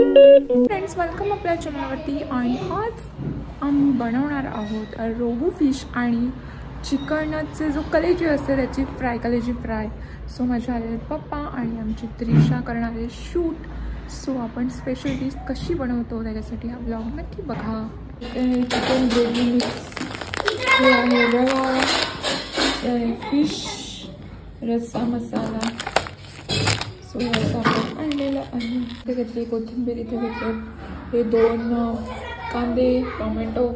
Friends, welcome आपल्या चॅनलवरती. आणि आज आम्ही बनवणार आहोत रोहू फिश आणि चिकनचे जो कलेजी असते त्याची फ्राय, कलेजी फ्राय. सो माझे आले पप्पा आणि आमची त्रिशा करणार आहे शूट. सो आपण स्पेशल डिश कशी बनवतो त्याच्यासाठी हा ब्लॉग नक्की बघा. चिकन ग्रेव्ही मिक्स, हे आहे रवा, फिश रस्सा मसाला. सो असं आपण आणलेलं आहे. इथे घेतली कोथिंबीर, इथे घेतले हे 2 कांदे, टोमॅटो,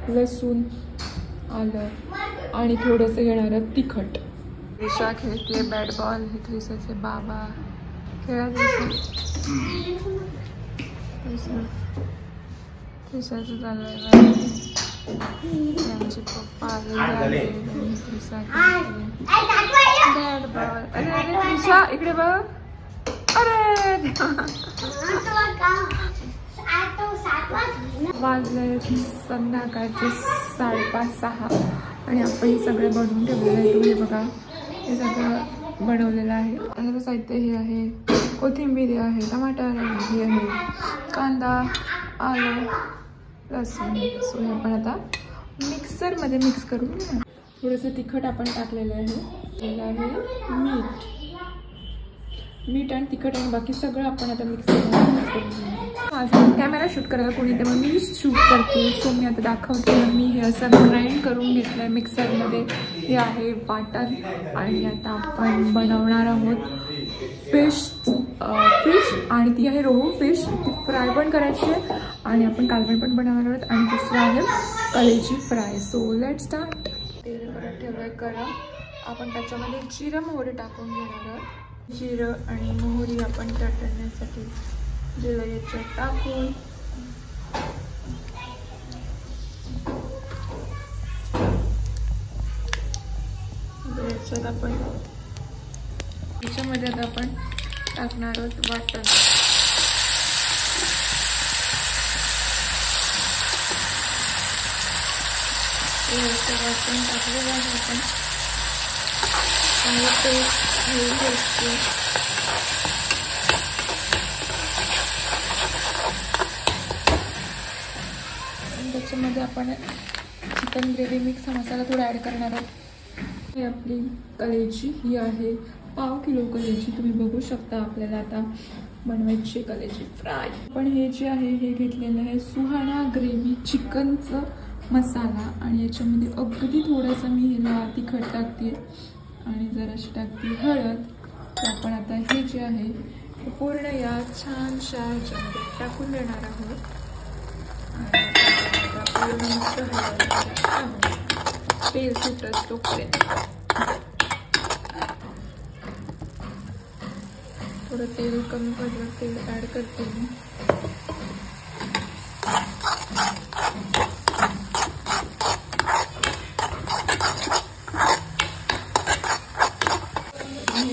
लसूण, आलं आणि थोडंसं घेणार आहे तिखट. त्रिशा खेळते बॅट बॉल. हे त्रिशाचे बाबा खेळत त्रिशाचं चाललंय. त्यांचे पप्पा आले, त्रिशा बॅट बॉल. अरे अरे त्रिशा इकडे बघ. अरे वाजले संध्याकाळचे 5:30-6 आणि आपण हे सगळे बनवून ठेवलेलं आहे. तुम्ही बघा, हे सगळं बनवलेलं आहे. आणि साहित्य हे आहे कोथिंबीर आहे, टमाटर हे आहे, कांदा, आलं, लसूण. सो हे आपण आता मिक्सरमध्ये मिक्स करून घेऊ. थोडंसं तिखट आपण टाकलेलं आहे, मीठ आणि तिखट आणि बाकी सगळं आपण आता मिक्सरमध्ये मिक्स करून घेऊ. आज कॅमेरा शूट करायला कोणी तेव्हा मी शूट करते. सो मी आता दाखवते. मी हे असं ग्राइंड करून घेतलं आहे मिक्सरमध्ये. हे आहे वाटण. आणि आता आपण बनवणार आहोत फिश आणि ती आहे रोहू फिश. ती फ्राय पण करायची आहे आणि आपण कालवण पण बनवणार आहोत. आणि दुसरं आहे कलेजी फ्राय. So let's start. तेल परत ठेवलं आहे गरम. आपण त्याच्यामध्ये जिरं मोहरी टाकून घेणार आहोत. जिरं आणि मोहरी आपण तडतडण्यासाठी जिरं याच्यात टाकून याच्यामध्ये आता आपण टाकणार आहोत वाटण. वाटण टाकलेलं आहे आपण. चांगलं पेस्ट घेऊन घ्यायची. त्याच्यामध्ये आपण चिकन ग्रेव्ही मिक्स मसाला थोडा ॲड करणार आहोत. ही आपली कलेजी, ही आहे 1/2 किलो कलेजी. तुम्ही बघू शकता. आपल्याला आता बनवायची कलेजी फ्राय. पण हे जे आहे हे घेतलेलं आहे सुहाना ग्रेव्ही चिकनचं मसाला. आणि याच्यामध्ये अगदी थोडंसं मी ह्याला तिखट टाकते आणि जराशी टाकते हळद. तर आपण आता हे जे आहे ते पूर्ण या छानशा ह्याच्यामध्ये टाकून देणार आहोत. आणि पूर्ण मस्त हळद तेल सुटत तोपर्यंत थोडं तेल कमी पडलं तेल ॲड करते मी.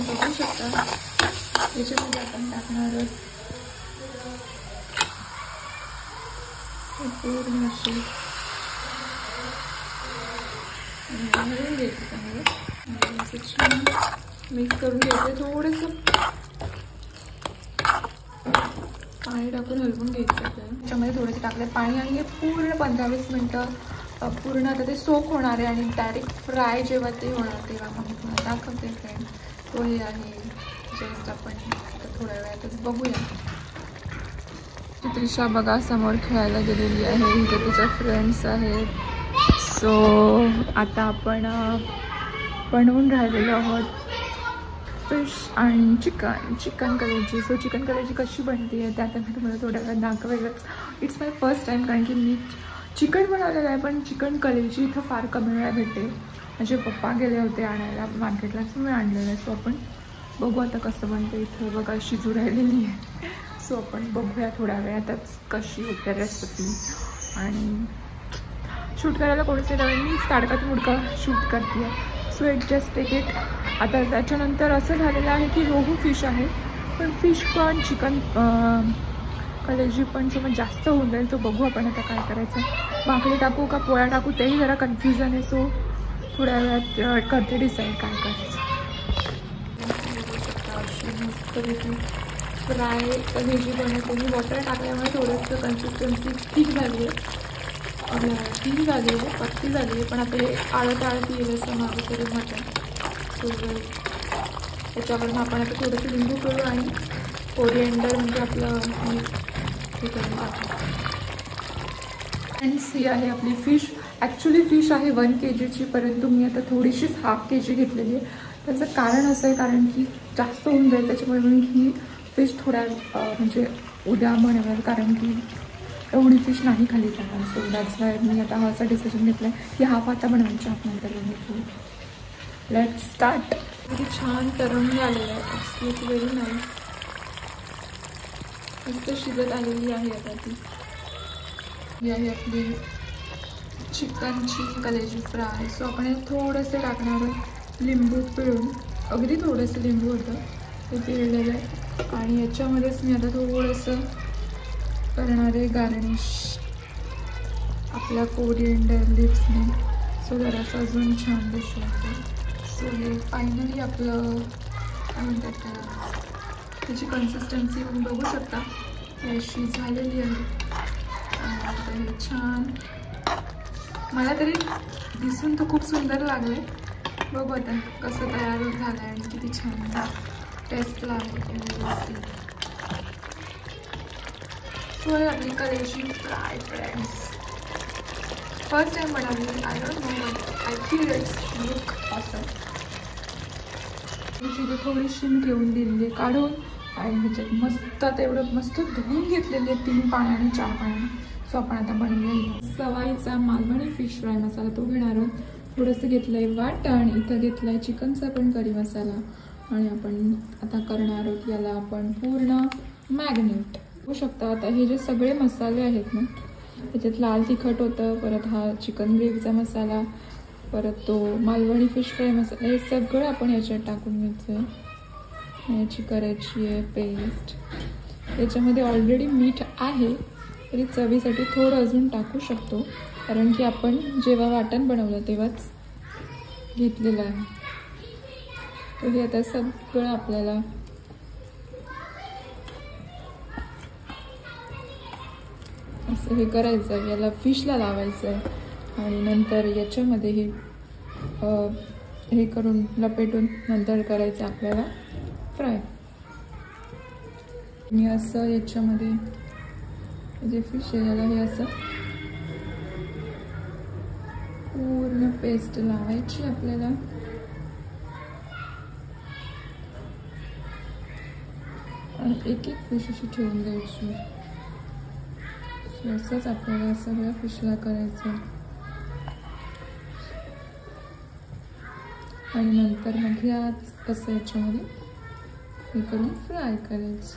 बघू शकता याच्यामध्ये आपण टाकणार पूर्ण अशी घ्यायचं. चांगलं असं छान मिक्स करून घ्यायचं. थोडंसं पाणी टाकून हलवून घ्यायचं. त्याच्यामध्ये थोडंसं टाकलं पाणी आणि हे पूर्ण 15-20 मिनटं पूर्ण आता ते सोक होणार आहे. आणि डायरेक्ट फ्राय जेव्हा ते होणार तेव्हा मग तुम्हाला दाखवते फ्रेंड. तो हे आहे जस्ट आपण थोड्या वेळातच बघूया. त्रिशा बघा समोर खेळायला गेलेली आहे. इथे तिच्या फ्रेंड्स आहेत. सो आता आपण बनवून राहिलेलो आहोत फिश आणि चिकन कलेजी. सो चिकन कलेजी कशी बनते आहे त्यात मी तुम्हाला थोड्या वेळात दाखवेलच. इट्स माय फर्स्ट टाईम, कारण की मी चिकन बनवलेलं आहे पण चिकन कलेजी इथं फार कमी वेळा भेटते. माझे पप्पा गेले होते आणायला मार्केटला, सो मी आणलेलं आहे. सो आपण बघू आता कसं बनतं. इथं बघा शिजू राहिलेली आहे. सो आपण बघूया थोड्या वेळातच कशी होते रेसिपी. आणि शूट करायला कोणीच नाही, मीच ताडकात मुडका शूट करते आहे. So it just take it. आता त्याच्यानंतर असं झालेलं आहे की रोहू फिश आहे पण फिश पण चिकन कलेजी पण सोबत जास्त होऊन जाईल. तो बघू आपण आता काय करायचं. भाकरी टाकू का पोळ्या टाकू तेही जरा कन्फ्युजन आहे. सो थोड्या वेळात करते डिसाईड काय करायचं. फ्राय हे जी बनवते मी वॉटर टाकल्यामुळे थोडंसं कन्सिस्टन्सी ठीक झाली आहे, ठीक झाली आहे, पत्ती झाली आहे. पण आता हे आळत येईल असं माझं तरी मत आहे. त्याच्यावरून आपण आता थोडंसं लिंबू करू आणि कोरिएंडर म्हणजे आपलं हे करून टाकू. फ्रेंड्स, ही आहे आपली फिश. ॲक्च्युली फिश आहे 1 kgची, परंतु मी आता थोडीशीच ½ kg घेतलेली आहे. त्याचं कारण असं आहे कारण की जास्त होऊन जाईल, त्याच्यामुळे मी ही फिश थोड्या म्हणजे उद्या बनवेल, कारण की एवढी फिश नाही खाली जाणार. सो दॅट्स वाय मी आता हा असा डिसिजन घेतला आहे की हाफ आता बनवायची, हाफ नंतर बनवायची. Let's start. किती छान तळून आलेलं आहे, इट्स व्हेरी नाईस. मस्त शिजत आलेली आहे आता ती. ही आहे आपली चिकनची कलेजी फ्राय. सो आपण थोडंसं टाकणार लिंबू पिळून, अगदी थोडंसं लिंबू होतं ते पिळलेलं आहे. आणि याच्यामध्येच मी आता थोडंसं करणार आहे गार्निश आपल्या कोरिएंडर लिव्सने. सो जरासं अजून छान दिसू लागतं. सो हे फायनली आपलं काय म्हणतात त्याला, त्याची कन्सिस्टन्सी तुम्ही बघू शकता अशी झालेली आहे. आता हे छान, मला तरी दिसून तर खूप सुंदर लागले. बघू आता कसं तयार झालं आहे आणि किती छान टेस्टला आहे. सो हे आपली कलेजी फ्राय फ्रेंड्स. फर्स्ट टाइम बनवली. I don't know but I feel it's look awesome. तिथे थोडीशी मी ठेवून दिलेली काढून आणि ह्याच्यात मस्त तेवढं मस्त धुवून घेतलेले 3 पाण्याने 4 पाण्याने. सो आपण आता बनवूया सवाईचा मालवणी फिश फ्राय मसाला. तो घेणार आहोत. थोडंसं घेतलं आहे वाटण, इथं घेतलं आहे चिकनचा पण करी मसाला. आणि आपण आता करणार आहोत याला आपण पूर्ण मॅग्नेट होऊ शकता. आता हे जे सगळे मसाले आहेत ना, त्याच्यात लाल तिखट होतं, परत हा चिकन ग्रेव्हीचा मसाला, परत तो मालवणी फिश फ्राय मसाला, हे सगळं आपण याच्यात टाकून घ्यायचं आहे. याची करायची आहे पेस्ट. याच्यामध्ये ऑलरेडी मीठ आहे, तरी चवीसाठी थोडं अजून टाकू शकतो, कारण की आपण जेव्हा वाटण बनवलं तेव्हाच घेतलेलं आहे. तर हे आता सगळं आपल्याला असं हे करायचं आहे, याला फिशला लावायचं आहे आणि नंतर याच्यामध्ये हे करून लपेटून नंतर करायचं आपल्याला फ्राय. मी असं याच्यामध्ये जे फिश आहे याला हे असं पूर्ण पेस्ट लावायची आपल्याला. आणि एक एक फिश अशी ठेवून द्यायची. असंच आपल्याला सगळ्या फिशला करायचं आणि नंतर मग याच कसं याच्यामध्ये हे करून फ्राय करायचं.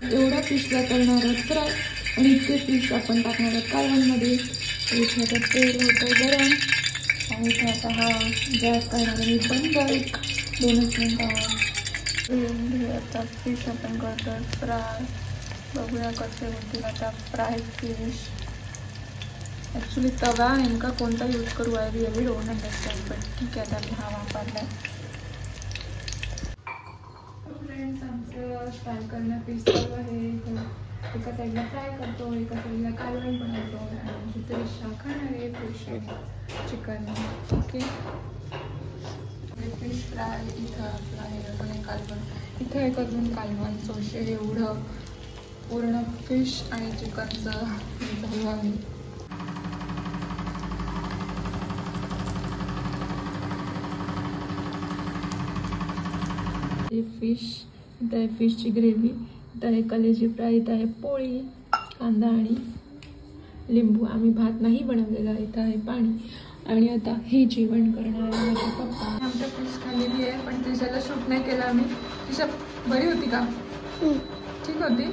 एवढ्या फिशला करणार आहोत फ्राय आणि इतके फिश आपण टाकणार आहोत कालवणमध्ये. इथे आता तेल होतं गरम आणि इथे आता हा गॅस करणार आहे बंद 2 मिनिटावर. आता फिश आपण करतो फ्राय. बघूया कसे होतील आता फ्राय फिश. ॲक्च्युली तवा नेमका कोणता यूज करू आहे रिअली डोंट अंडरस्टँड, पण ठीक आहे आता हा वापरला आहे. फ्रेंड्स, आमचं फ्राय करणं फिश चालू आहे. एका साईडला फ्राय करतो, एका साईडला कालवण बनवतो आणि आमची तरी खाणार आहे fish chicken. Okay, fish fry इथं आपलं आहे अजून एक कालवण, इथं एक अजून कालवण. सोशे एवढं पूर्ण फिश आणि चिकनचं झालं आहे. हे फिश, इथं आहे फिशची ग्रेव्ही, इथं आहे कलेजी फ्राय, इथं आहे पोळी, कांदा आणि लिंबू. आम्ही भात नाही बनवलेला, इथं आहे पाणी. आणि आता हे जेवण करणार आहे माझे पप्पा. आमच्या फिश खाल्लेली आहे, पण तिच्याला शूट नाही केला आम्ही. तिच्या बरी होती का? ठीक होती.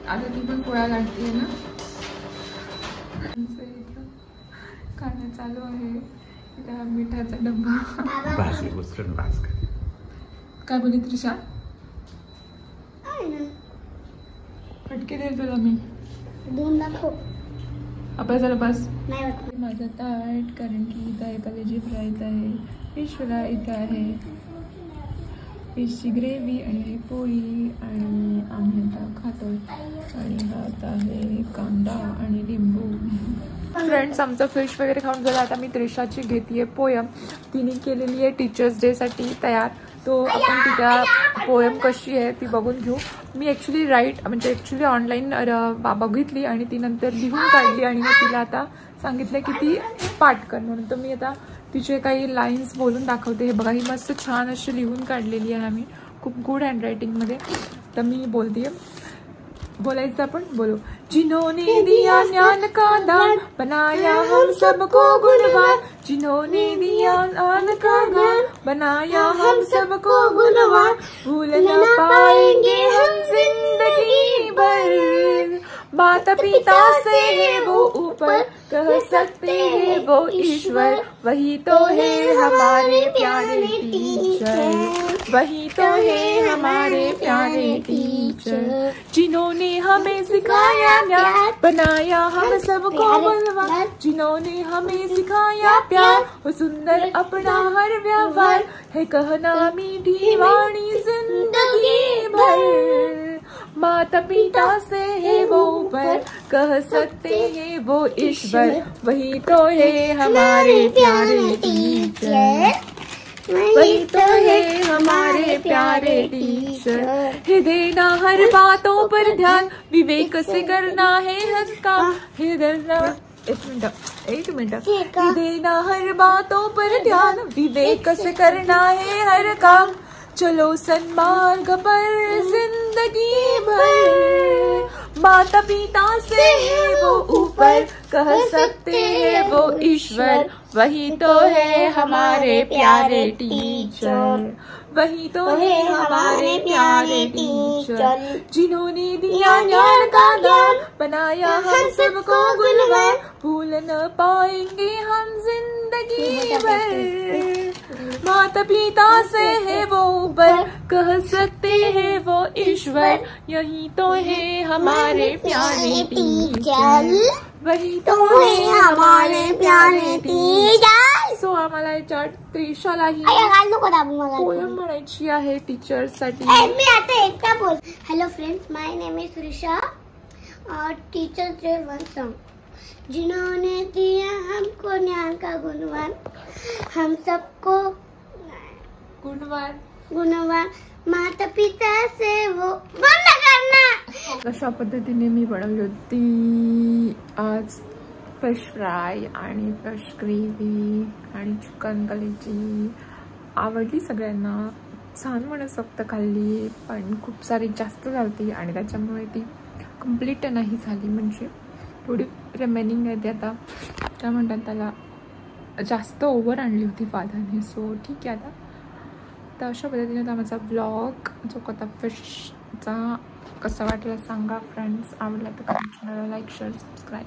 आता ती पण पोळ्या लाटते ना. खाणं चालू आहे. इथं मिठाचा डब्बा. काय बोली त्रिशा? फटके देईल तुला मी. अभ्यासाला बस. माझा ताट, कारण की इथं आहे कलेजी फ्राय, इथं आहे फिश फ्राय, इथं आहे फिशची ग्रेव्ही आणि पोळी आणि आम्ही आता खातो. आणि हा आता आहे कांदा आणि लिंबू. फ्रेंड्स, आमचं फिश वगैरे खाऊन झालं. आता मी त्रिशाची घेते पोयम. तिने केलेली आहे टीचर्स डेसाठी तयार. तो आपण तिच्या पोयम कशी आहे ती बघून घेऊ. मी ॲक्च्युली ऑनलाईन बघितली आणि ती नंतर लिहून काढली आणि मी तिला आता सांगितलं की ती पाठ कर म्हणून. तर मी आता तिचे काही लाईन्स बोलून दाखवते. हे बघा, ही मस्त छान अशी लिहून काढलेली आहे आम्ही, खूप गुड हँडरायटिंगमध्ये. तर मी बोलते, बोलायचं आपण बोलो. जिन्होंने दिया ज्ञान का दान बनाया हम सबको गुणवान. जिन्होंने दिया ज्ञान का दान बनाया हम सबको गुणवान. भूल न पाएंगे हम जिंदगी भर. माता पिता से है वो ऊपर, कह सकते हैं वो ईश्वर. वही तो है हमारे प्यारे टीचर. वही तो है हमारे प्यारे टीचर. जिन्होंने हमें सिखाया ज्ञान बनाया हम सबको बलवान. जिन्होंने हमें सिखाया प्यार वो सुंदर अपना हर व्यवहार. है कहना मीठी वाणी जिंदगी भर. माता पिता से है वो ऊपर, कह सकते हैं वो ईश्वर. वही तो है हमारे प्यारे टीचर. वही तो है हमारे प्यारे टीचर. है देना हर बातों पर ध्यान, विवेक से करना है हर काम. है देना एक मिनट. है देना हर बातों पर ध्यान, विवेक से करना है हर काम. चलो सन्मार्ग पर जिंदगी भर. माता पिता से है वो ऊपर, कह सकते हैं वो ईश्वर. वही तो है हमारे प्यारे टीचर. वही तो है हमारे प्यारे टीचर. जिन्होंने दिया ज्ञान का दान बनाया हम सबको गुणवान. भूल न पाएंगे हम जिंदगी भर. माता पिता से है वो ऊपर, कह सकते हैं वो ईश्वर. यही तो है हमारे प्यारे टीचर. वही तो है हमारे प्यारे टीचर. सो आम्हाला याच्यात त्रिशालाही पोयम म्हणायची आहे टीचर्ससाठी. मी आता एकटा बोल. Hello friends, my name is Trisha. Teachers day one song. जिन्होंने दिया हमको ज्ञान का गुणवान, हम सबको गुणवान. माता पिता से वो बंद करना. अशा पद्धतीने मी बनवली होती आज फिश फ्राय आणि फिश ग्रेव्ही आणि चिकन कलेजी. आवडली सगळ्यांना. छान म्हणत फक्त खाल्ली, पण खूप सारी जास्त झाली आणि त्याच्यामुळे ती कंप्लीट नाही झाली. म्हणजे थोडी रिमेनिंग आहे ते आता काय म्हणतात त्याला, जास्त ओव्हर आणली होती फादरने. सो ठीक आहे आता. तर अशा पद्धतीने आता माझा ब्लॉग जो कथा फिशचा कसा वाटला सांगा फ्रेंड्स. आवडला तर चॅनलला लाईक शेअर सबस्क्राईब.